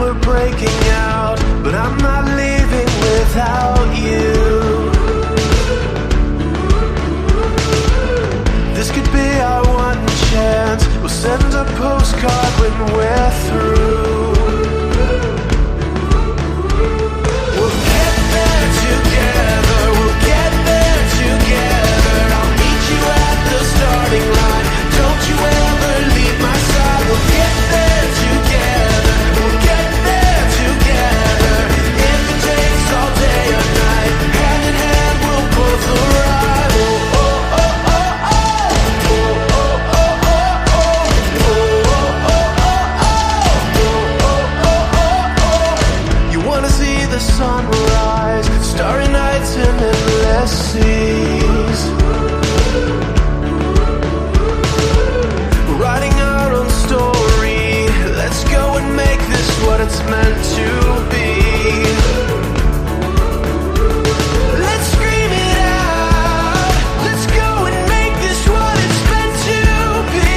we're breaking out, but I'm not leaving without you. This could be our one chance. We'll send a postcard when we're through. We'll get there together, we'll get there together. I'll meet you at the starting line. Don't you ever leave my side. We'll get there together, we'll get there together. If it takes all day or night, hand in hand we'll both arrive. Oh, oh, oh, oh, oh. Oh, oh, oh, oh, oh. Oh, oh, oh, oh, oh. Oh, oh, oh, oh. You wanna see the sunrise, starry nights and endless seas. We're writing our own story. Let's go and make this what it's meant to be. Let's scream it out. Let's go and make this what it's meant to be.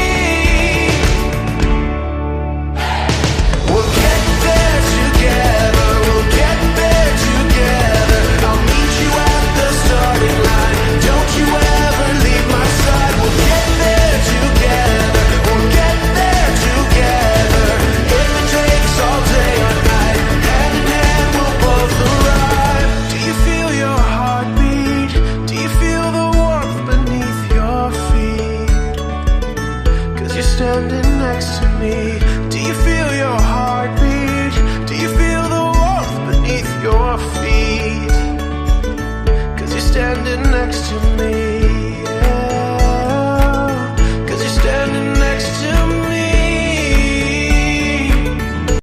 We'll get there together, we'll get there together. I'll meet you at the starting line. Don't you ever leave my side. We'll get there together, we'll get there together. If it takes all day or night, hand in hand we'll both arrive. Do you feel your heartbeat? Do you feel the warmth beneath your feet? 'Cause you're standing next to me. Do you feel your heartbeat? Do you feel the warmth beneath your feet? 'Cause you're standing next to me.